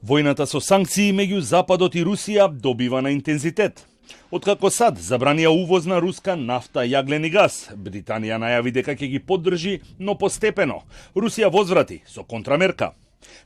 Војната со санкции меѓу Западот и Русија добива на интензитет. Откако САД забранија увоз на руска нафта, јаглен и газ, Британија најави дека ќе ги поддржи, но постепено. Русија возврати со контрамерка.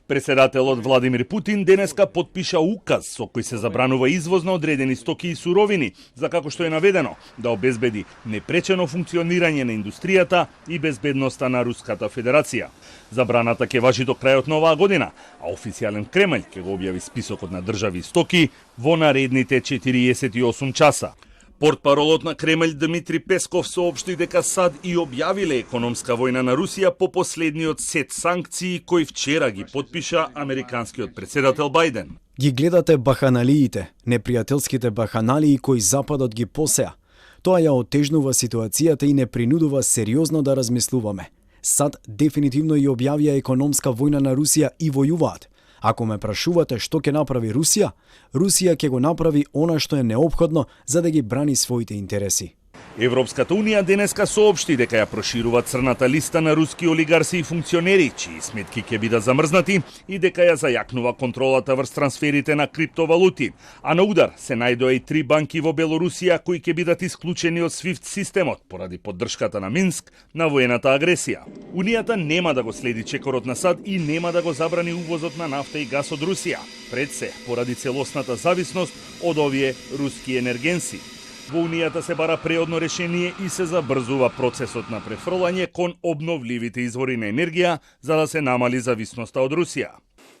Председателот Владимир Путин денеска потпиша указ со кој се забранува извоз на одредени стоки и суровини, за како што е наведено, да обезбеди непречено функционирање на индустријата и безбедноста на Руската Федерација. Забраната ќе важи до крајот на оваа година, а официјален Кремљ ќе го објави списокот на држави и стоки во наредните 48 часа. Портпаролот на Кремљ Дмитри Песков соопшти дека САД и објавиле економска војна на Русија по последниот сет санкции кој вчера ги потпиша американскиот председател Бајден. Ги гледате баханалиите, непријателските баханалии кои Западот ги посеа. Тоа ја отежнува ситуацијата и не принудува сериозно да размислуваме. САД дефинитивно и објавија економска војна на Русија и војуваат. Ако ме прашувате што ќе направи Русија, Русија ќе го направи она што е неопходно за да ги брани своите интереси. Европската унија денеска соопшти дека ја проширува црната листа на руски олигарси и функционери, чии сметки ќе бидат замрзнати и дека ја зајакнува контролата врз трансферите на криптовалути. А на удар се најдоа и 3 банки во Белорусија кои ќе бидат исклучени од SWIFT системот поради поддршката на Минск на воената агресија. Унијата нема да го следи чекорот на САД и нема да го забрани увозот на нафта и газ од Русија, пред се поради целосната зависност од овие руски енергенси. Во Унијата се бара преодно решение и се забрзува процесот на префрлање кон обновливите извори на енергија за да се намали зависноста од Русија.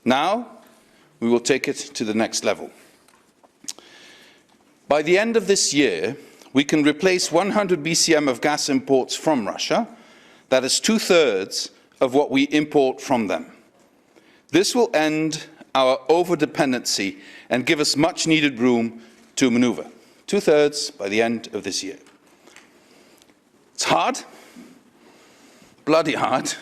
Now, we will take it to the next level. By the end of this year, we can replace 100 BCM of gas imports from Russia. That is 2/3 of what we import from them. This will end our over-dependency and give us much needed room to maneuver. 2/3 by the end of this year. It's hard, bloody hard,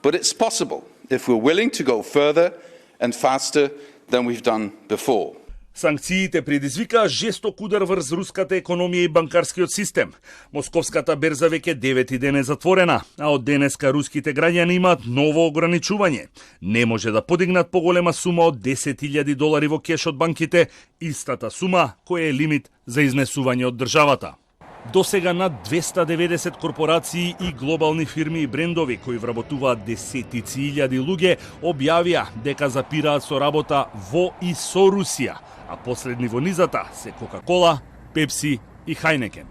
but it's possible if we're willing to go further and faster than we've done before. Санкциите предизвикаа жесток удар врз руската економија и банкарскиот систем. Московската берза веќе 9 ден е затворена, а од денеска руските граѓани имаат ново ограничување. Не може да подигнат поголема сума од $10,000 во кеш од банките, истата сума која е лимит за изнесување од државата. До сега над 290 корпорации и глобални фирми и брендови кои вработуваат десетици илјади луѓе објавија дека запираат со работа во и со Русија, а последни во низата се Кока-Кола, Пепси и Хајнекен.